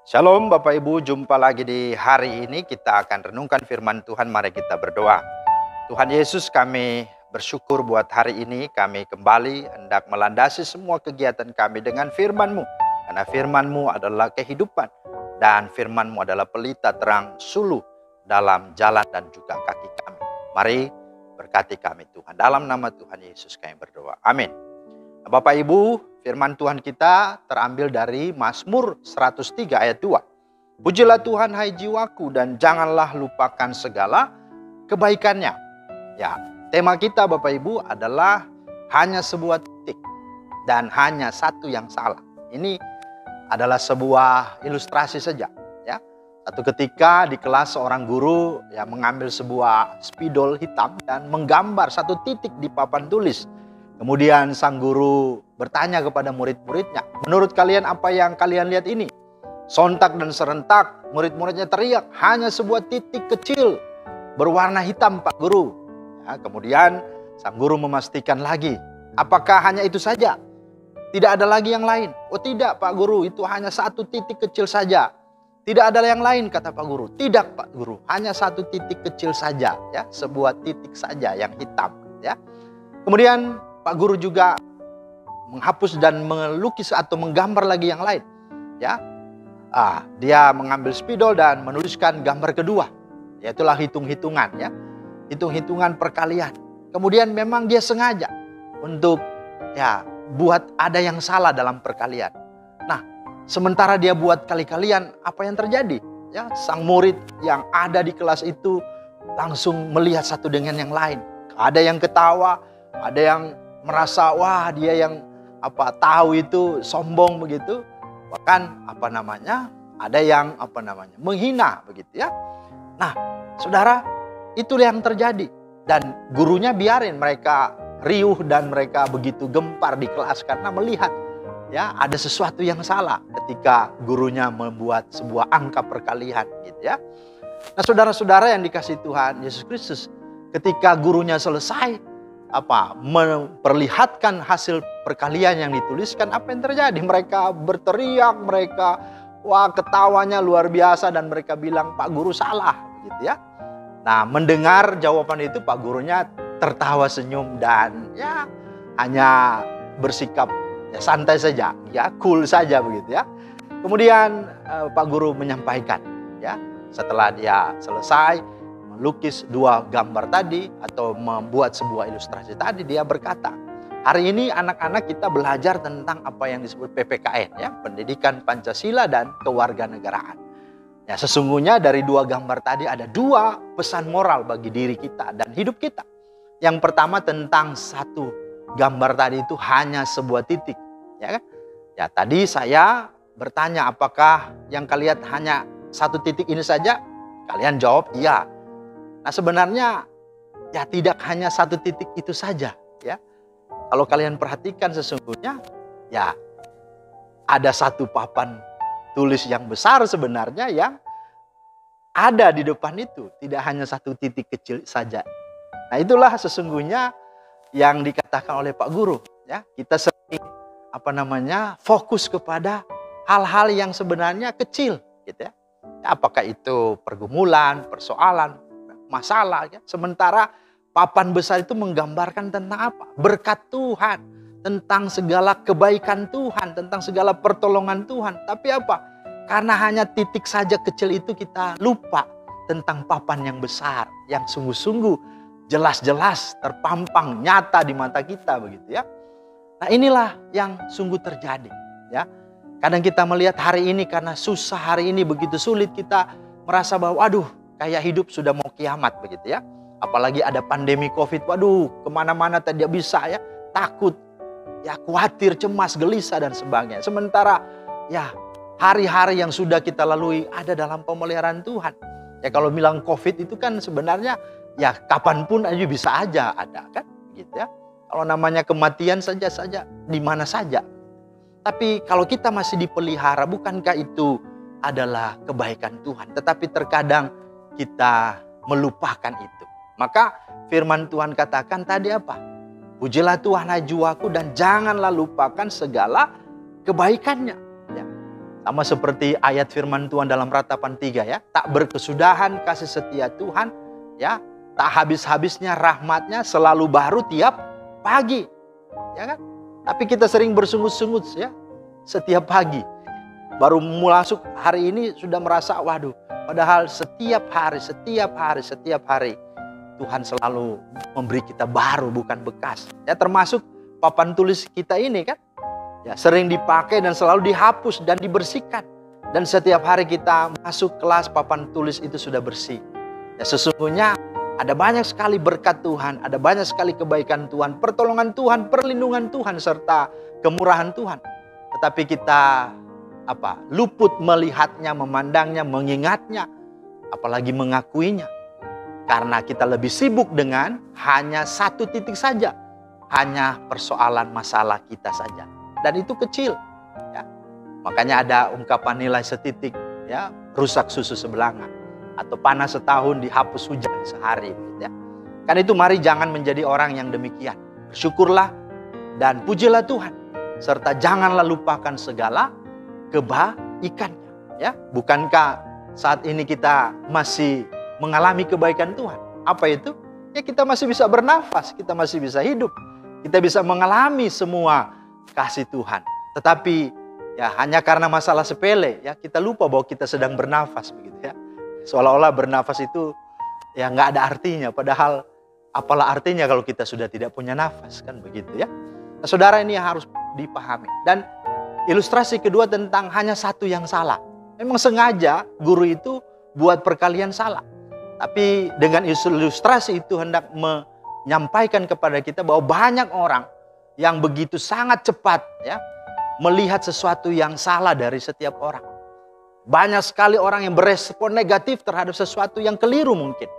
Shalom Bapak Ibu, jumpa lagi di hari ini kita akan renungkan firman Tuhan. Mari kita berdoa. Tuhan Yesus, kami bersyukur buat hari ini kami kembali hendak melandasi semua kegiatan kami dengan firman-Mu. Karena firman-Mu adalah kehidupan dan firman-Mu adalah pelita terang suluh dalam jalan dan juga kaki kami. Mari berkati kami Tuhan. Dalam nama Tuhan Yesus kami berdoa. Amin. Bapak Ibu, firman Tuhan kita terambil dari Mazmur 103 ayat 2. Pujilah Tuhan hai jiwaku dan janganlah lupakan segala kebaikannya. Ya, tema kita Bapak Ibu adalah hanya sebuah titik dan hanya satu yang salah. Ini adalah sebuah ilustrasi saja. Ya, satu ketika di kelas seorang guru yang mengambil sebuah spidol hitam dan menggambar satu titik di papan tulis. Kemudian sang guru bertanya kepada murid-muridnya, menurut kalian apa yang kalian lihat ini? Sontak dan serentak murid-muridnya teriak, hanya sebuah titik kecil berwarna hitam Pak Guru. Ya, kemudian sang guru memastikan lagi, apakah hanya itu saja? Tidak ada lagi yang lain? Oh tidak Pak Guru, itu hanya satu titik kecil saja. Tidak ada yang lain kata Pak Guru. Tidak Pak Guru, hanya satu titik kecil saja, ya, sebuah titik saja yang hitam. Ya. Kemudian Pak Guru juga menghapus dan melukis atau menggambar lagi yang lain. Ya, dia mengambil spidol dan menuliskan gambar kedua, yaitulah hitung-hitungan, ya, hitung-hitungan perkalian. Kemudian memang dia sengaja untuk buat ada yang salah dalam perkalian. Nah, sementara dia buat kali-kalian, apa yang terjadi? Ya, sang murid yang ada di kelas itu langsung melihat satu dengan yang lain. Ada yang ketawa, ada yang merasa wah dia yang tahu itu sombong begitu, bahkan ada yang menghina begitu ya. Nah, saudara, itu yang terjadi dan gurunya biarin mereka riuh dan mereka begitu gempar di kelas karena melihat ya ada sesuatu yang salah ketika gurunya membuat sebuah angka perkalian gitu ya. Nah, saudara-saudara yang dikasihi Tuhan Yesus Kristus, ketika gurunya selesai memperlihatkan hasil perkalian yang dituliskan, apa yang terjadi? Mereka berteriak, mereka ketawanya luar biasa dan mereka bilang Pak Guru salah gitu ya. Nah, mendengar jawaban itu Pak Gurunya tertawa senyum dan ya hanya bersikap santai saja, ya cool saja begitu ya. Kemudian Pak Guru menyampaikan ya, setelah dia selesai melukis dua gambar tadi atau membuat sebuah ilustrasi tadi, dia berkata, hari ini anak-anak kita belajar tentang apa yang disebut PPKN, ya, pendidikan Pancasila dan kewarganegaraan. Ya, sesungguhnya dari dua gambar tadi ada dua pesan moral bagi diri kita dan hidup kita. Yang pertama tentang satu gambar tadi itu hanya sebuah titik, ya kan? Ya, tadi saya bertanya apakah yang kalian hanya satu titik ini saja? Kalian jawab iya. Nah, sebenarnya ya tidak hanya satu titik itu saja, ya. Kalau kalian perhatikan sesungguhnya ya ada satu papan tulis yang besar sebenarnya yang ada di depan itu, tidak hanya satu titik kecil saja. Nah, itulah sesungguhnya yang dikatakan oleh Pak Guru, ya. Kita sering fokus kepada hal-hal yang sebenarnya kecil gitu ya. Apakah itu pergumulan, persoalan, masalah ya. Sementara papan besar itu menggambarkan tentang apa? Berkat Tuhan, tentang segala kebaikan Tuhan, tentang segala pertolongan Tuhan. Tapi apa? Karena hanya titik saja kecil itu kita lupa tentang papan yang besar, yang sungguh-sungguh jelas-jelas terpampang nyata di mata kita begitu ya. Nah, inilah yang sungguh terjadi ya. Kadang kita melihat hari ini karena susah, hari ini begitu sulit, kita merasa bahwa aduh, kayak hidup sudah mau kiamat begitu ya. Apalagi ada pandemi COVID, waduh kemana-mana tidak bisa ya. Takut, ya khawatir, cemas, gelisah dan sebagainya. Sementara ya hari-hari yang sudah kita lalui ada dalam pemeliharaan Tuhan. Ya kalau bilang COVID itu kan sebenarnya ya kapanpun aja bisa aja ada kan gitu ya. Kalau namanya kematian saja di mana saja. Tapi kalau kita masih dipelihara, bukankah itu adalah kebaikan Tuhan? Tetapi terkadang kita melupakan itu. Maka firman Tuhan katakan tadi apa? Pujilah Tuhan hai jiwaku dan janganlah lupakan segala kebaikannya. Ya. Sama seperti ayat firman Tuhan dalam Ratapan 3 ya. Tak berkesudahan kasih setia Tuhan ya. Tak habis-habisnya rahmatnya, selalu baru tiap pagi. Ya kan? Tapi kita sering bersungut-sungut ya. Setiap pagi. Baru mulai masuk hari ini sudah merasa waduh. Padahal setiap hari Tuhan selalu memberi kita baru, bukan bekas. Ya, termasuk papan tulis kita ini kan. Ya, sering dipakai dan selalu dihapus dan dibersihkan. Dan setiap hari kita masuk kelas, papan tulis itu sudah bersih. Ya, sesungguhnya ada banyak sekali berkat Tuhan, ada banyak sekali kebaikan Tuhan, pertolongan Tuhan, perlindungan Tuhan, serta kemurahan Tuhan. Tetapi kita luput melihatnya, memandangnya, mengingatnya, apalagi mengakuinya. Karena kita lebih sibuk dengan hanya satu titik saja, hanya persoalan masalah kita saja. Dan itu kecil. Ya. Makanya ada ungkapan nilai setitik, ya, rusak susu sebelanga. Atau panas setahun dihapus hujan sehari. Ya. Karena itu mari jangan menjadi orang yang demikian. Bersyukurlah dan pujilah Tuhan. Serta janganlah lupakan segala kebaikannya. Ya. Bukankah saat ini kita masih mengalami kebaikan Tuhan? Apa itu? Ya, kita masih bisa bernafas, kita masih bisa hidup. Kita bisa mengalami semua kasih Tuhan. Tetapi ya hanya karena masalah sepele ya kita lupa bahwa kita sedang bernafas begitu ya. Seolah-olah bernafas itu ya nggak ada artinya. Padahal apalah artinya kalau kita sudah tidak punya nafas kan begitu ya. Nah, saudara, ini yang harus dipahami. Dan ilustrasi kedua tentang hanya satu yang salah. Memang sengaja guru itu buat perkalian salah. Tapi dengan ilustrasi itu hendak menyampaikan kepada kita bahwa banyak orang yang begitu sangat cepat ya melihat sesuatu yang salah dari setiap orang. Banyak sekali orang yang berespon negatif terhadap sesuatu yang keliru mungkin.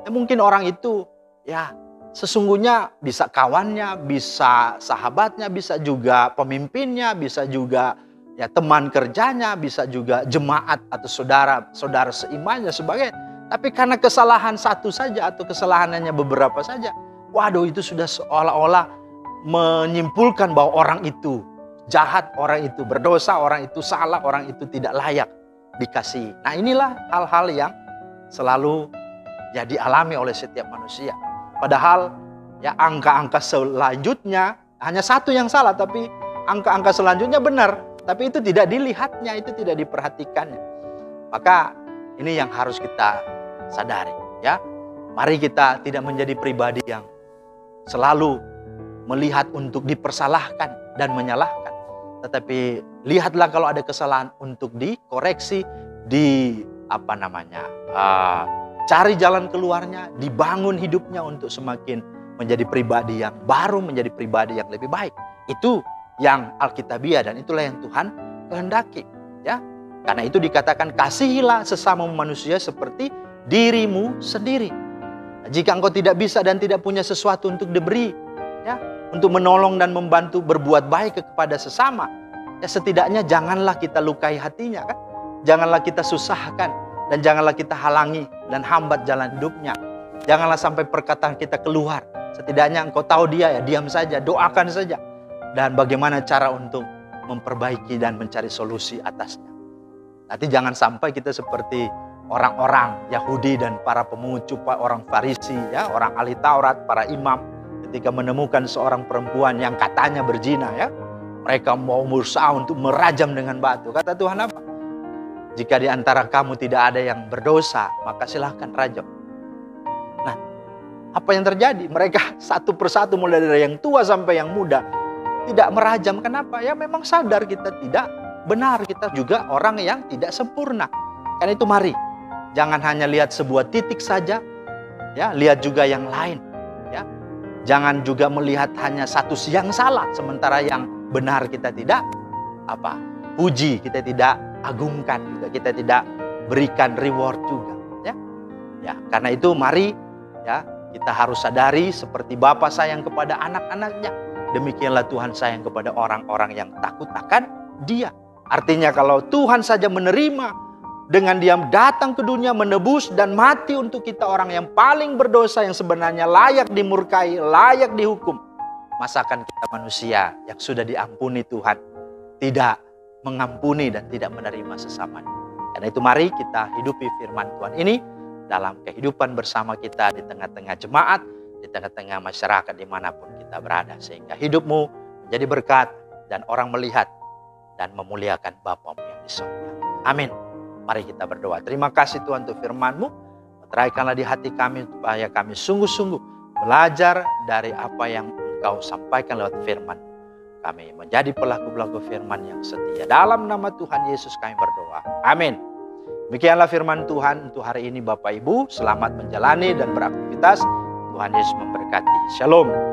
Ya, mungkin orang itu ya sesungguhnya bisa kawannya, bisa sahabatnya, bisa juga pemimpinnya, bisa juga ya teman kerjanya, bisa juga jemaat atau saudara seimannya sebagainya. Tapi karena kesalahan satu saja atau kesalahannya beberapa saja, waduh, itu sudah seolah-olah menyimpulkan bahwa orang itu jahat, orang itu berdosa, orang itu salah, orang itu tidak layak dikasihi. Nah, inilah hal-hal yang selalu ya dialami oleh setiap manusia. Padahal ya angka-angka selanjutnya hanya satu yang salah, tapi angka-angka selanjutnya benar. Tapi itu tidak dilihatnya, itu tidak diperhatikannya. Maka ini yang harus kita sadari ya. Mari kita tidak menjadi pribadi yang selalu melihat untuk dipersalahkan dan menyalahkan. Tetapi lihatlah kalau ada kesalahan untuk dikoreksi, cari jalan keluarnya, dibangun hidupnya untuk semakin menjadi pribadi yang baru, menjadi pribadi yang lebih baik. Itu yang Alkitabiah dan itulah yang Tuhan kehendaki. Ya, karena itu dikatakan kasihilah sesama manusia seperti dirimu sendiri. Jika engkau tidak bisa dan tidak punya sesuatu untuk diberi, ya, untuk menolong dan membantu berbuat baik kepada sesama, ya setidaknya janganlah kita lukai hatinya kan. Janganlah kita susahkan dan janganlah kita halangi dan hambat jalan hidupnya. Janganlah sampai perkataan kita keluar. Setidaknya engkau tahu dia, ya diam saja, doakan saja. Dan bagaimana cara untuk memperbaiki dan mencari solusi atasnya. Nanti jangan sampai kita seperti orang-orang Yahudi dan para pemungut cupai, orang Farisi, ya, orang ahli Taurat, para imam, ketika menemukan seorang perempuan yang katanya berzina, ya, mereka mau berusaha untuk merajam dengan batu. Kata Tuhan apa? Jika di antara kamu tidak ada yang berdosa, maka silahkan rajam. Nah, apa yang terjadi? Mereka satu persatu mulai dari yang tua sampai yang muda tidak merajam. Kenapa? Ya memang sadar kita tidak benar. Kita juga orang yang tidak sempurna. Karena itu mari, jangan hanya lihat sebuah titik saja, ya, lihat juga yang lain. Ya. Jangan juga melihat hanya satu yang salah, sementara yang benar kita tidak puji, kita tidak agungkan juga, kita tidak berikan reward juga. Ya, ya. Karena itu mari, ya, kita harus sadari seperti Bapa sayang kepada anak-anaknya, demikianlah Tuhan sayang kepada orang-orang yang takut akan Dia. Artinya kalau Tuhan saja menerima dengan diam datang ke dunia menebus dan mati untuk kita, orang yang paling berdosa yang sebenarnya layak dimurkai, layak dihukum, masakan kita manusia yang sudah diampuni Tuhan tidak mengampuni dan tidak menerima sesamanya. Karena itu mari kita hidupi firman Tuhan ini dalam kehidupan bersama kita di tengah-tengah jemaat, di tengah-tengah masyarakat dimanapun kita berada. Sehingga hidupmu menjadi berkat dan orang melihat dan memuliakan Bapamu yang di surga. Amin. Mari kita berdoa. Terima kasih Tuhan untuk firman-Mu. Teraikanlah di hati kami supaya kami sungguh-sungguh belajar dari apa yang Engkau sampaikan lewat firman. Kami menjadi pelaku-pelaku firman yang setia. Dalam nama Tuhan Yesus kami berdoa. Amin. Demikianlah firman Tuhan untuk hari ini Bapak Ibu. Selamat menjalani dan beraktivitas. Tuhan Yesus memberkati. Shalom.